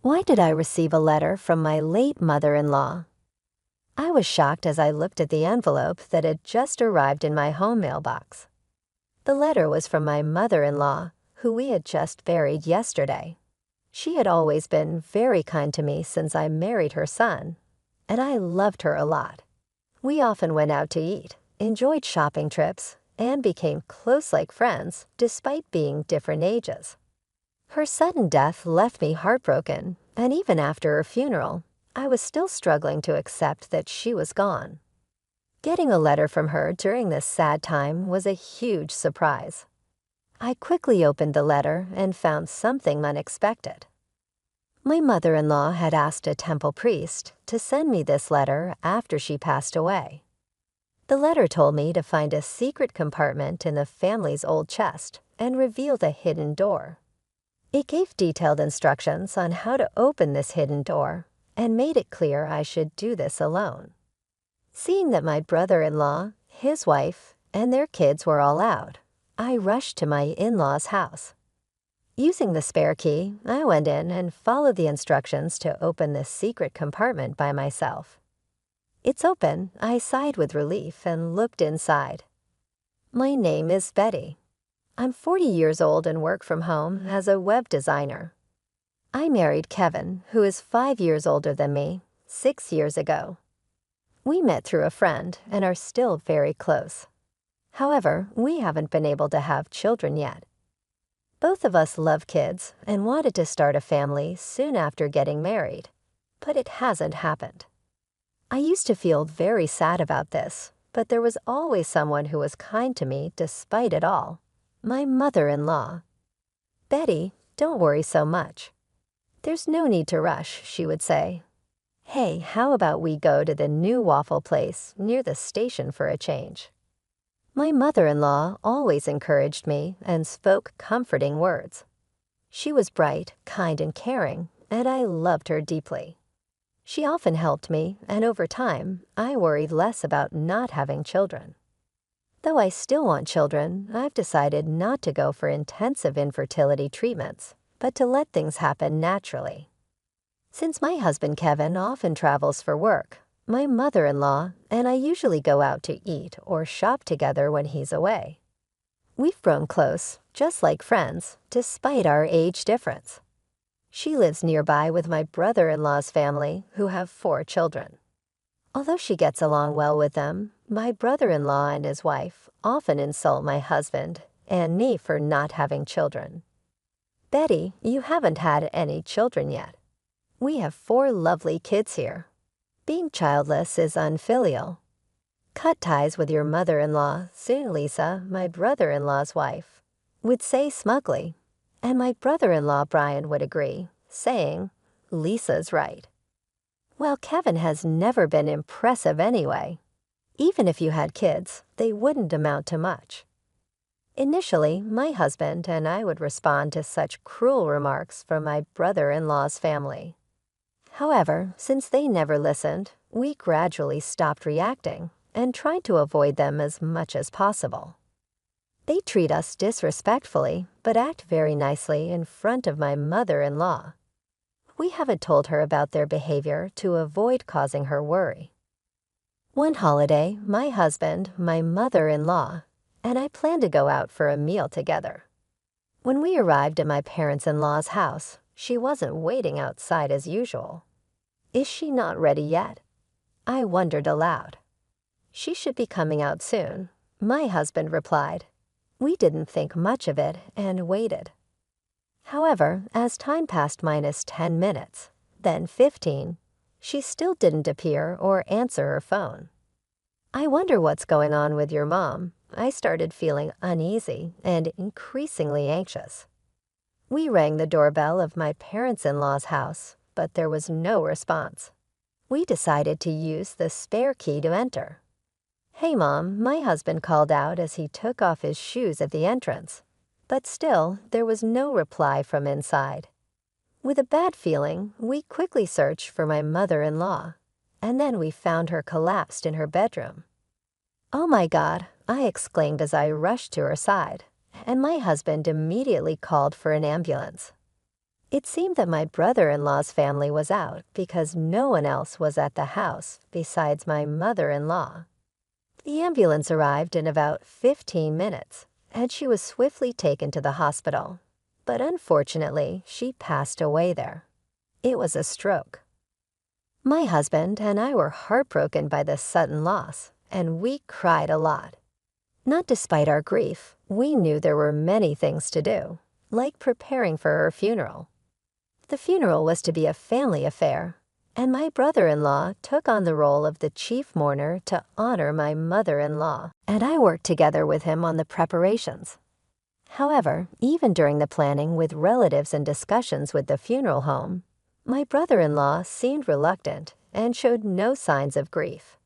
Why did I receive a letter from my late mother-in-law? I was shocked as I looked at the envelope that had just arrived in my home mailbox. The letter was from my mother-in-law, who we had just buried yesterday. She had always been very kind to me since I married her son, and I loved her a lot. We often went out to eat, enjoyed shopping trips, and became close like friends despite being different ages. Her sudden death left me heartbroken, and even after her funeral, I was still struggling to accept that she was gone. Getting a letter from her during this sad time was a huge surprise. I quickly opened the letter and found something unexpected. My mother-in-law had asked a temple priest to send me this letter after she passed away. The letter told me to find a secret compartment in the family's old chest and reveal the hidden door. It gave detailed instructions on how to open this hidden door and made it clear I should do this alone. Seeing that my brother-in-law, his wife, and their kids were all out, I rushed to my in-laws' house. Using the spare key, I went in and followed the instructions to open this secret compartment by myself. It's open, I sighed with relief and looked inside. My name is Betty. I'm 40 years old and work from home as a web designer. I married Kevin, who is 5 years older than me, 6 years ago. We met through a friend and are still very close. However, we haven't been able to have children yet. Both of us love kids and wanted to start a family soon after getting married, but it hasn't happened. I used to feel very sad about this, but there was always someone who was kind to me despite it all. My mother-in-law. Betty, don't worry so much. There's no need to rush, she would say. Hey, how about we go to the new waffle place near the station for a change? My mother-in-law always encouraged me and spoke comforting words. She was bright, kind, and caring, and I loved her deeply. She often helped me, and over time, I worried less about not having children. Though I still want children, I've decided not to go for intensive infertility treatments, but to let things happen naturally. Since my husband Kevin often travels for work, my mother-in-law and I usually go out to eat or shop together when he's away. We've grown close, just like friends, despite our age difference. She lives nearby with my brother-in-law's family, who have 4 children. Although she gets along well with them, my brother-in-law and his wife often insult my husband and me for not having children. Betty, you haven't had any children yet. We have 4 lovely kids here. Being childless is unfilial. Cut ties with your mother-in-law, soon Lisa, my brother-in-law's wife, would say smugly, and my brother-in-law Brian would agree, saying, Lisa's right. Well, Kevin has never been impressive anyway. Even if you had kids, they wouldn't amount to much. Initially, my husband and I would respond to such cruel remarks from my brother-in-law's family. However, since they never listened, we gradually stopped reacting and tried to avoid them as much as possible. They treat us disrespectfully, but act very nicely in front of my mother-in-law. We haven't told her about their behavior to avoid causing her worry. One holiday, my husband, my mother-in-law, and I planned to go out for a meal together. When we arrived at my parents-in-law's house, she wasn't waiting outside as usual. Is she not ready yet? I wondered aloud. She should be coming out soon, my husband replied. We didn't think much of it and waited. However, as time passed minus 10 minutes, then 15, she still didn't appear or answer her phone. I wonder what's going on with your mom. I started feeling uneasy and increasingly anxious. We rang the doorbell of my parents-in-law's house, but there was no response. We decided to use the spare key to enter. Hey, Mom, my husband called out as he took off his shoes at the entrance. But still, there was no reply from inside. With a bad feeling, we quickly searched for my mother-in-law, and then we found her collapsed in her bedroom. Oh my God, I exclaimed as I rushed to her side, and my husband immediately called for an ambulance. It seemed that my brother-in-law's family was out because no one else was at the house besides my mother-in-law. The ambulance arrived in about 15 minutes, and she was swiftly taken to the hospital. But unfortunately, she passed away there. It was a stroke. My husband and I were heartbroken by this sudden loss, and we cried a lot. Not despite our grief, we knew there were many things to do, like preparing for her funeral. The funeral was to be a family affair, and my brother-in-law took on the role of the chief mourner to honor my mother-in-law, and I worked together with him on the preparations. However, even during the planning with relatives and discussions with the funeral home, my brother-in-law seemed reluctant and showed no signs of grief.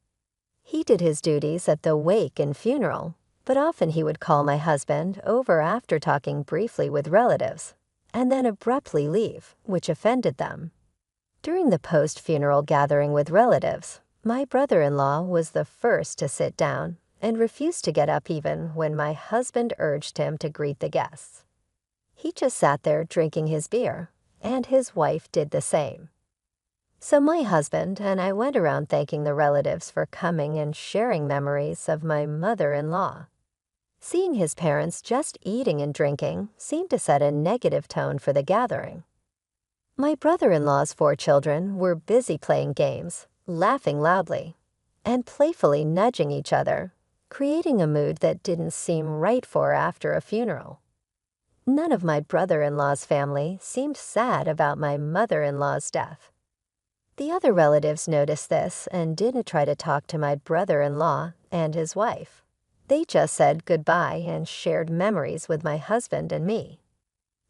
He did his duties at the wake and funeral, but often he would call my husband over after talking briefly with relatives, and then abruptly leave, which offended them. During the post-funeral gathering with relatives, my brother-in-law was the first to sit down and refused to get up even when my husband urged him to greet the guests. He just sat there drinking his beer, and his wife did the same. So my husband and I went around thanking the relatives for coming and sharing memories of my mother-in-law. Seeing his parents just eating and drinking seemed to set a negative tone for the gathering. My brother-in-law's 4 children were busy playing games, laughing loudly, and playfully nudging each other, creating a mood that didn't seem right for after a funeral. None of my brother-in-law's family seemed sad about my mother-in-law's death. The other relatives noticed this and didn't try to talk to my brother-in-law and his wife. They just said goodbye and shared memories with my husband and me.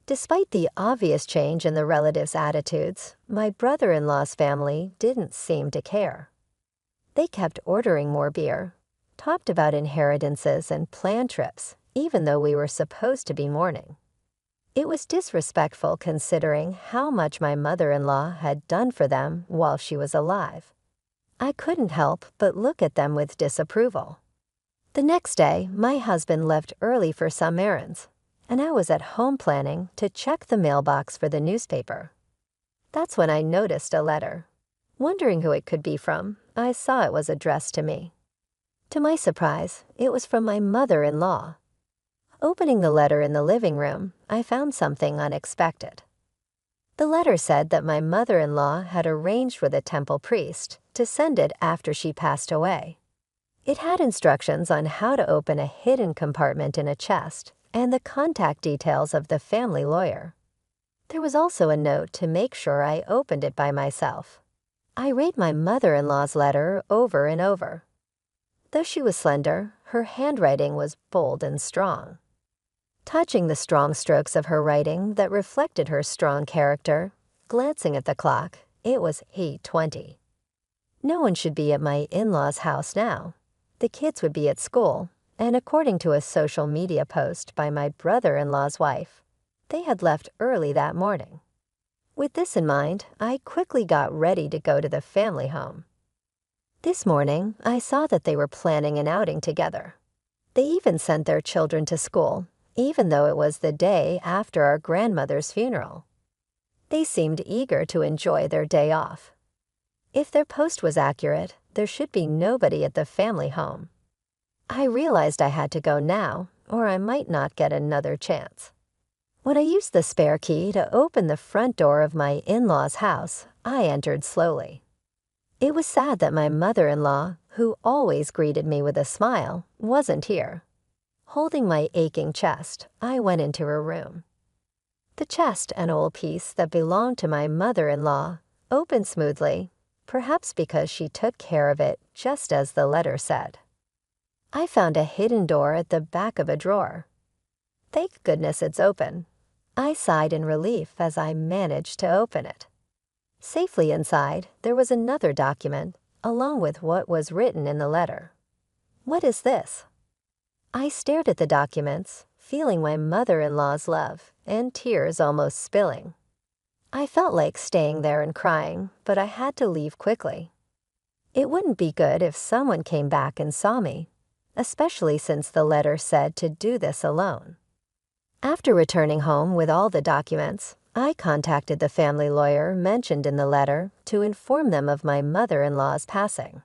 Despite the obvious change in the relatives' attitudes, my brother-in-law's family didn't seem to care. They kept ordering more beer, talked about inheritances and planned trips, even though we were supposed to be mourning. It was disrespectful considering how much my mother-in-law had done for them while she was alive. I couldn't help but look at them with disapproval. The next day, my husband left early for some errands, and I was at home planning to check the mailbox for the newspaper. That's when I noticed a letter. Wondering who it could be from, I saw it was addressed to me. To my surprise, it was from my mother-in-law. Opening the letter in the living room, I found something unexpected. The letter said that my mother-in-law had arranged with a temple priest to send it after she passed away. It had instructions on how to open a hidden compartment in a chest and the contact details of the family lawyer. There was also a note to make sure I opened it by myself. I read my mother-in-law's letter over and over. Though she was slender, her handwriting was bold and strong. Touching the strong strokes of her writing that reflected her strong character, glancing at the clock, it was 8:20. No one should be at my in-laws' house now. The kids would be at school, and according to a social media post by my brother-in-law's wife, they had left early that morning. With this in mind, I quickly got ready to go to the family home. This morning, I saw that they were planning an outing together. They even sent their children to school, even though it was the day after our grandmother's funeral. They seemed eager to enjoy their day off. If their post was accurate, there should be nobody at the family home. I realized I had to go now, or I might not get another chance. When I used the spare key to open the front door of my in-laws' house, I entered slowly. It was sad that my mother-in-law, who always greeted me with a smile, wasn't here. Holding my aching chest, I went into her room. The chest, an old piece that belonged to my mother-in-law, opened smoothly, perhaps because she took care of it just as the letter said. I found a hidden door at the back of a drawer. Thank goodness it's open. I sighed in relief as I managed to open it. Safely inside, there was another document, along with what was written in the letter. What is this? I stared at the documents, feeling my mother-in-law's love and tears almost spilling. I felt like staying there and crying, but I had to leave quickly. It wouldn't be good if someone came back and saw me, especially since the letter said to do this alone. After returning home with all the documents, I contacted the family lawyer mentioned in the letter to inform them of my mother-in-law's passing.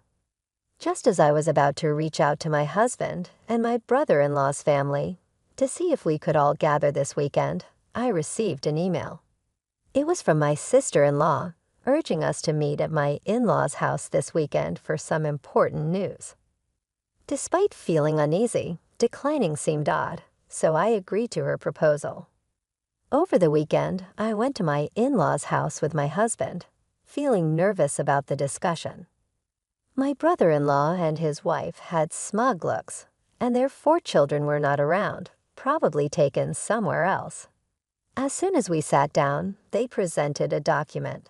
Just as I was about to reach out to my husband and my brother-in-law's family to see if we could all gather this weekend, I received an email. It was from my sister-in-law, urging us to meet at my in-laws' house this weekend for some important news. Despite feeling uneasy, declining seemed odd, so I agreed to her proposal. Over the weekend, I went to my in-laws' house with my husband, feeling nervous about the discussion. My brother-in-law and his wife had smug looks, and their 4 children were not around, probably taken somewhere else. As soon as we sat down, they presented a document.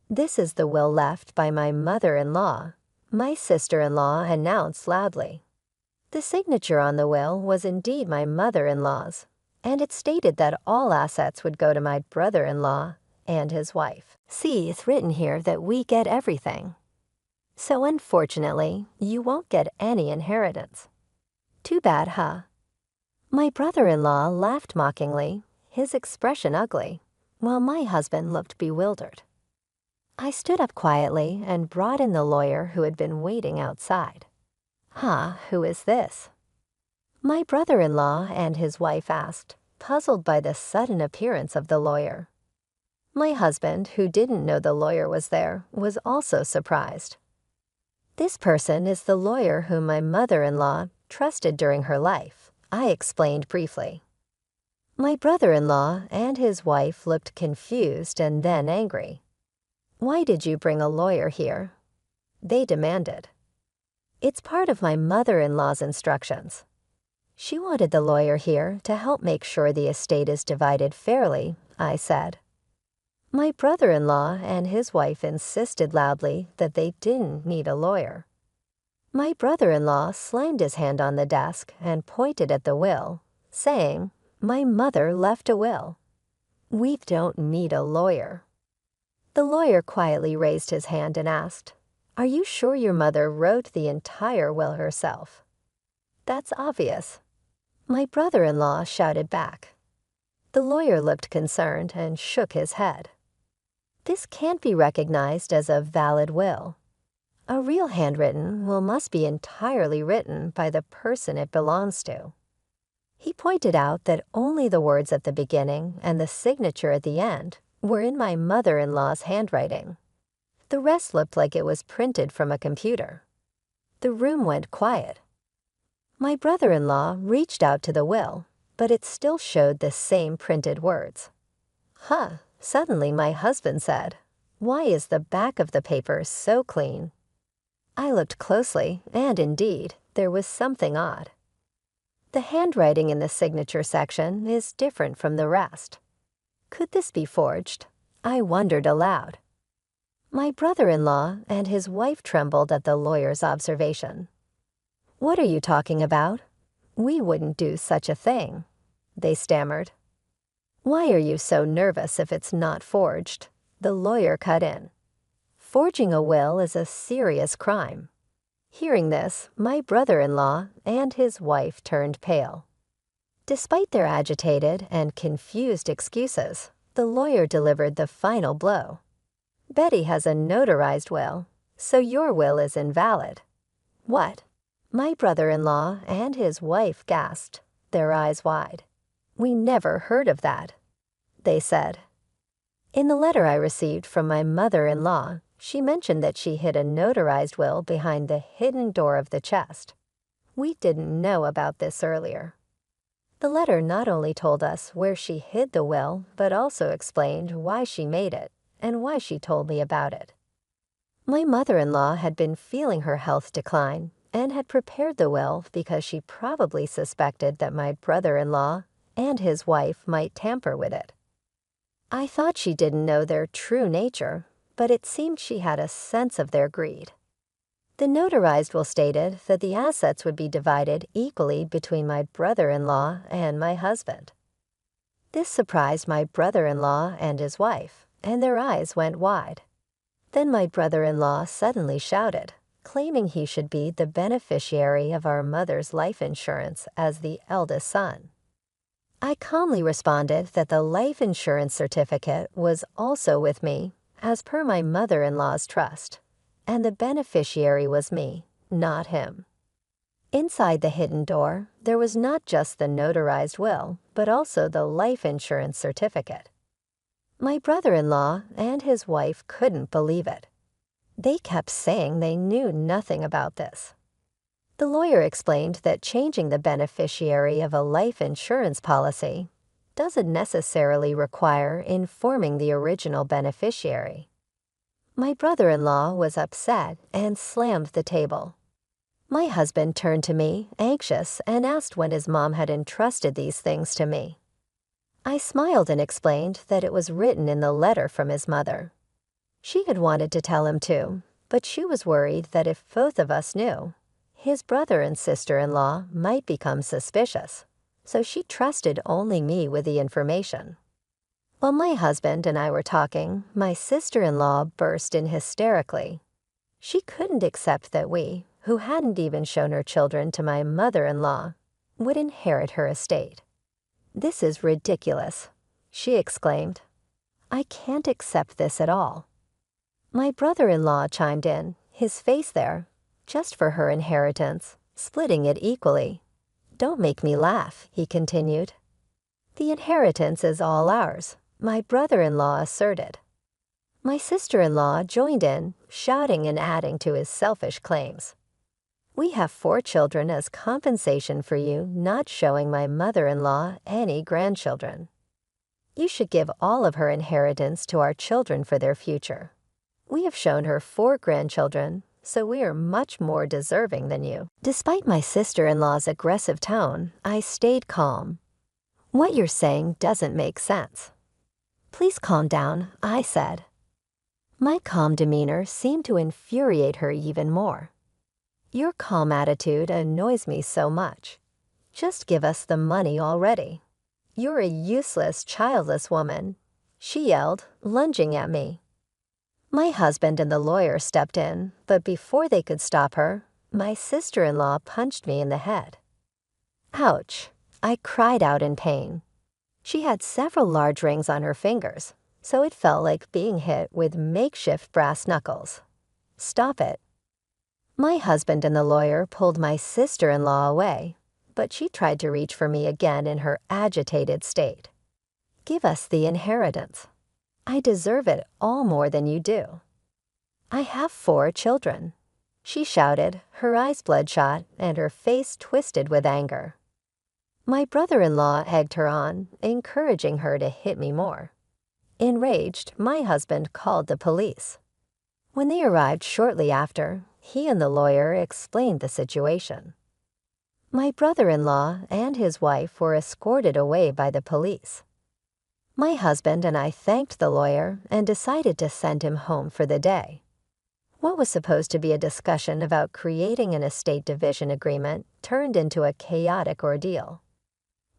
"This is the will left by my mother-in-law," my sister-in-law announced loudly. The signature on the will was indeed my mother-in-law's, and it stated that all assets would go to my brother-in-law and his wife. See, it's written here that we get everything. So unfortunately, you won't get any inheritance. Too bad, huh? My brother-in-law laughed mockingly, his expression ugly, while my husband looked bewildered. I stood up quietly and brought in the lawyer who had been waiting outside. Who is this?" My brother-in-law and his wife asked, puzzled by the sudden appearance of the lawyer. My husband, who didn't know the lawyer was there, was also surprised. "This person is the lawyer whom my mother-in-law trusted during her life," I explained briefly. My brother-in-law and his wife looked confused and then angry. "Why did you bring a lawyer here?" they demanded. "It's part of my mother-in-law's instructions. She wanted the lawyer here to help make sure the estate is divided fairly," I said. My brother-in-law and his wife insisted loudly that they didn't need a lawyer. My brother-in-law slammed his hand on the desk and pointed at the will, saying, "My mother left a will. We don't need a lawyer." The lawyer quietly raised his hand and asked, "Are you sure your mother wrote the entire will herself?" "That's obvious," my brother-in-law shouted back. The lawyer looked concerned and shook his head. "This can't be recognized as a valid will. A real handwritten will must be entirely written by the person it belongs to." He pointed out that only the words at the beginning and the signature at the end were in my mother-in-law's handwriting. The rest looked like it was printed from a computer. The room went quiet. My brother-in-law reached out to the will, but it still showed the same printed words. Suddenly my husband said, "Why is the back of the paper so clean?" I looked closely, and indeed, there was something odd. The handwriting in the signature section is different from the rest. Could this be forged? I wondered aloud. My brother-in-law and his wife trembled at the lawyer's observation. "What are you talking about? We wouldn't do such a thing," they stammered. "Why are you so nervous if it's not forged?" the lawyer cut in. "Forging a will is a serious crime." Hearing this, my brother-in-law and his wife turned pale. Despite their agitated and confused excuses, the lawyer delivered the final blow. "Betty has a notarized will, so your will is invalid." "What?" My brother-in-law and his wife gasped, their eyes wide. "We never heard of that," they said. In the letter I received from my mother-in-law, she mentioned that she hid a notarized will behind the hidden door of the chest. We didn't know about this earlier. The letter not only told us where she hid the will, but also explained why she made it and why she told me about it. My mother-in-law had been feeling her health decline and had prepared the will because she probably suspected that my brother-in-law and his wife might tamper with it. I thought she didn't know their true nature, but it seemed she had a sense of their greed. The notarized will stated that the assets would be divided equally between my brother-in-law and my husband. This surprised my brother-in-law and his wife, and their eyes went wide. Then my brother-in-law suddenly shouted, claiming he should be the beneficiary of our mother's life insurance as the eldest son. I calmly responded that the life insurance certificate was also with me, as per my mother-in-law's trust, and the beneficiary was me, not him. Inside the hidden door, there was not just the notarized will, but also the life insurance certificate. My brother-in-law and his wife couldn't believe it. They kept saying they knew nothing about this. The lawyer explained that changing the beneficiary of a life insurance policy doesn't necessarily require informing the original beneficiary. My brother-in-law was upset and slammed the table. My husband turned to me, anxious, and asked when his mom had entrusted these things to me. I smiled and explained that it was written in the letter from his mother. She had wanted to tell him too, but she was worried that if both of us knew, his brother and sister-in-law might become suspicious, so she trusted only me with the information. While my husband and I were talking, my sister-in-law burst in hysterically. She couldn't accept that we, who hadn't even shown her children to my mother-in-law, would inherit her estate. "This is ridiculous," she exclaimed. "I can't accept this at all." My brother-in-law chimed in, his face there, just for her inheritance, splitting it equally. "Don't make me laugh," he continued. "The inheritance is all ours," my brother-in-law asserted. My sister-in-law joined in, shouting and adding to his selfish claims. "We have 4 children as compensation for you not showing my mother-in-law any grandchildren. You should give all of her inheritance to our children for their future. We have shown her 4 grandchildren, so we are much more deserving than you." Despite my sister-in-law's aggressive tone, I stayed calm. "What you're saying doesn't make sense." "Please calm down," I said. My calm demeanor seemed to infuriate her even more. "Your calm attitude annoys me so much. Just give us the money already. You're a useless, childless woman," she yelled, lunging at me. My husband and the lawyer stepped in, but before they could stop her, my sister-in-law punched me in the head. "Ouch!" I cried out in pain. She had several large rings on her fingers, so it felt like being hit with makeshift brass knuckles. "Stop it." My husband and the lawyer pulled my sister-in-law away, but she tried to reach for me again in her agitated state. "Give us the inheritance. I deserve it all more than you do. I have 4 children," she shouted, her eyes bloodshot and her face twisted with anger. My brother-in-law egged her on, encouraging her to hit me more. Enraged, my husband called the police. When they arrived shortly after, he and the lawyer explained the situation. My brother-in-law and his wife were escorted away by the police. My husband and I thanked the lawyer and decided to send him home for the day. What was supposed to be a discussion about creating an estate division agreement turned into a chaotic ordeal.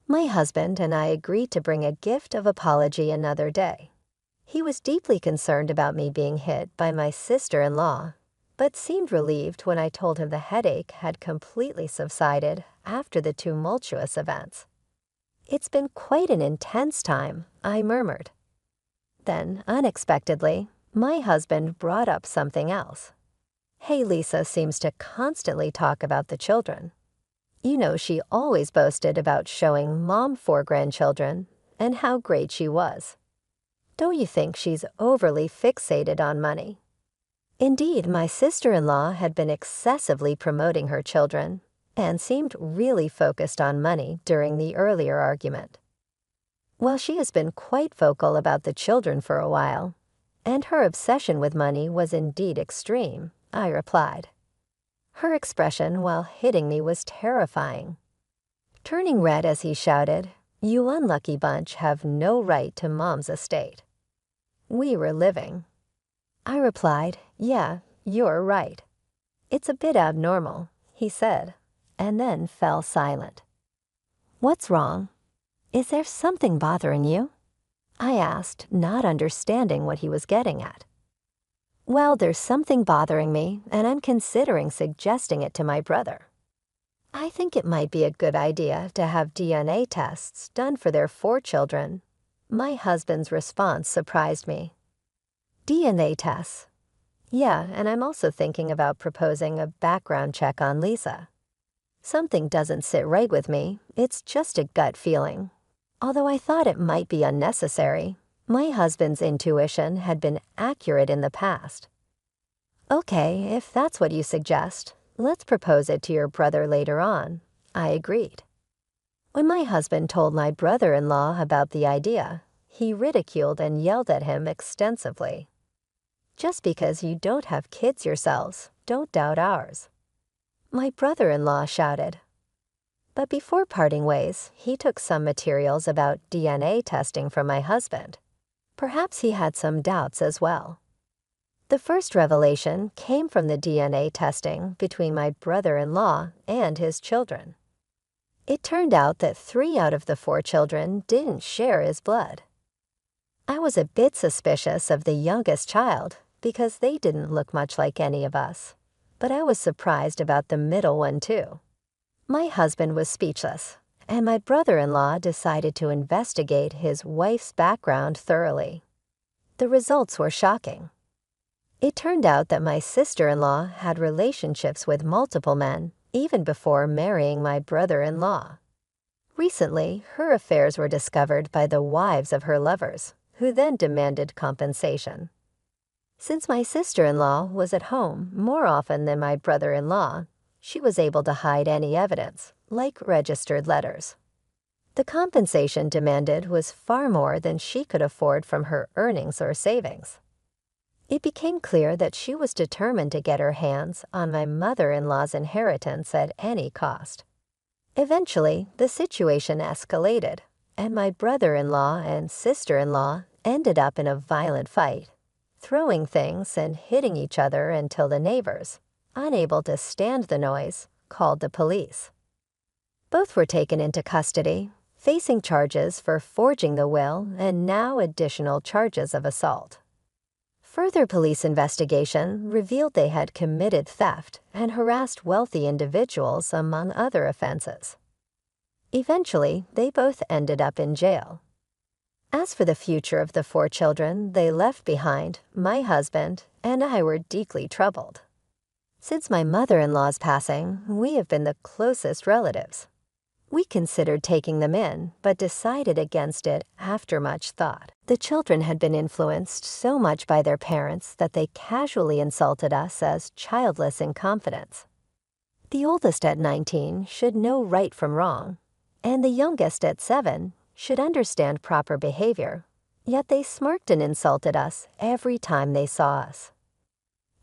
My husband and I agreed to bring a gift of apology another day. He was deeply concerned about me being hit by my sister-in-law, but seemed relieved when I told him the headache had completely subsided after the tumultuous events. "It's been quite an intense time," I murmured. Then, unexpectedly, my husband brought up something else. "Hey, Lisa seems to constantly talk about the children. You know, she always boasted about showing Mom 4 grandchildren and how great she was. Don't you think she's overly fixated on money?" Indeed, my sister-in-law had been excessively promoting her children and seemed really focused on money during the earlier argument. "Well, she has been quite vocal about the children for a while, and her obsession with money was indeed extreme," I replied. Her expression while hitting me was terrifying. Turning red as he shouted, "You unlucky bunch have no right to Mom's estate." We were living. I replied, "Yeah, you're right. It's a bit abnormal," he said, and then fell silent. "What's wrong? Is there something bothering you?" I asked, not understanding what he was getting at. "Well, there's something bothering me, and I'm considering suggesting it to my brother." I think it might be a good idea to have DNA tests done for their 4 children. My husband's response surprised me. DNA tests? Yeah, and I'm also thinking about proposing a background check on Lisa. Something doesn't sit right with me, it's just a gut feeling. Although I thought it might be unnecessary, my husband's intuition had been accurate in the past. Okay, if that's what you suggest, let's propose it to your brother later on, I agreed. When my husband told my brother-in-law about the idea, he ridiculed and yelled at him extensively. Just because you don't have kids yourselves, don't doubt ours. My brother-in-law shouted. But before parting ways, he took some materials about DNA testing from my husband. Perhaps he had some doubts as well. The first revelation came from the DNA testing between my brother-in-law and his children. It turned out that 3 out of the 4 children didn't share his blood. I was a bit suspicious of the youngest child because they didn't look much like any of us, but I was surprised about the middle one too. My husband was speechless, and my brother-in-law decided to investigate his wife's background thoroughly. The results were shocking. It turned out that my sister-in-law had relationships with multiple men even before marrying my brother-in-law. Recently, her affairs were discovered by the wives of her lovers, who then demanded compensation. Since my sister-in-law was at home more often than my brother-in-law, she was able to hide any evidence, like registered letters. The compensation demanded was far more than she could afford from her earnings or savings. It became clear that she was determined to get her hands on my mother-in-law's inheritance at any cost. Eventually, the situation escalated, and my brother-in-law and sister-in-law ended up in a violent fight, throwing things and hitting each other until the neighbors, unable to stand the noise, called the police. Both were taken into custody, facing charges for forging the will and now additional charges of assault. Further police investigation revealed they had committed theft and harassed wealthy individuals, among other offenses. Eventually, they both ended up in jail. As for the future of the 4 children they left behind, my husband and I were deeply troubled. Since my mother-in-law's passing, we have been the closest relatives. We considered taking them in, but decided against it after much thought. The children had been influenced so much by their parents that they casually insulted us as childless incompetence. The oldest at 19 should know right from wrong, and the youngest at 7 should understand proper behavior, yet they smirked and insulted us every time they saw us.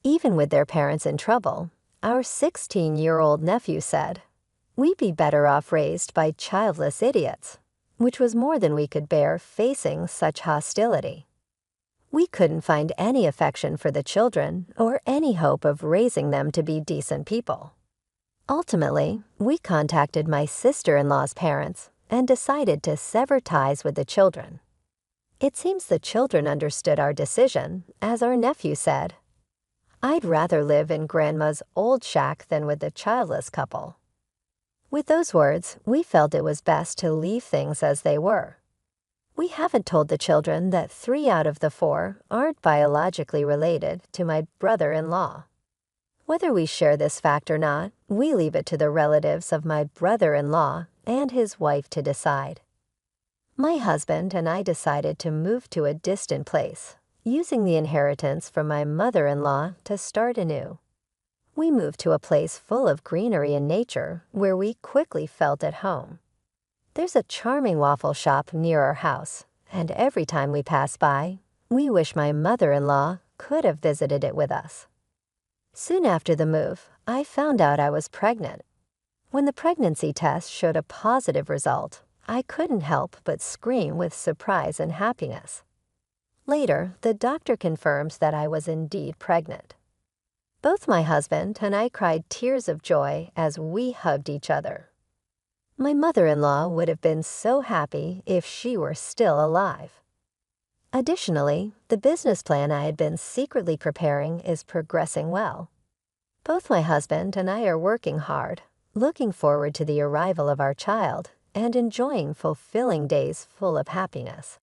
Even with their parents in trouble, our 16-year-old nephew said, "We'd be better off raised by childless idiots," which was more than we could bear facing such hostility. We couldn't find any affection for the children or any hope of raising them to be decent people. Ultimately, we contacted my sister-in-law's parents and decided to sever ties with the children. It seems the children understood our decision, as our nephew said, "I'd rather live in Grandma's old shack than with the childless couple." With those words, we felt it was best to leave things as they were. We haven't told the children that 3 out of the 4 aren't biologically related to my brother-in-law. Whether we share this fact or not, we leave it to the relatives of my brother-in-law and his wife to decide. My husband and I decided to move to a distant place, using the inheritance from my mother-in-law to start anew. We moved to a place full of greenery and nature where we quickly felt at home. There's a charming waffle shop near our house, and every time we pass by, we wish my mother-in-law could have visited it with us. Soon after the move, I found out I was pregnant. When the pregnancy test showed a positive result, I couldn't help but scream with surprise and happiness. Later, the doctor confirmed that I was indeed pregnant. Both my husband and I cried tears of joy as we hugged each other. My mother-in-law would have been so happy if she were still alive. Additionally, the business plan I had been secretly preparing is progressing well. Both my husband and I are working hard, looking forward to the arrival of our child and enjoying fulfilling days full of happiness.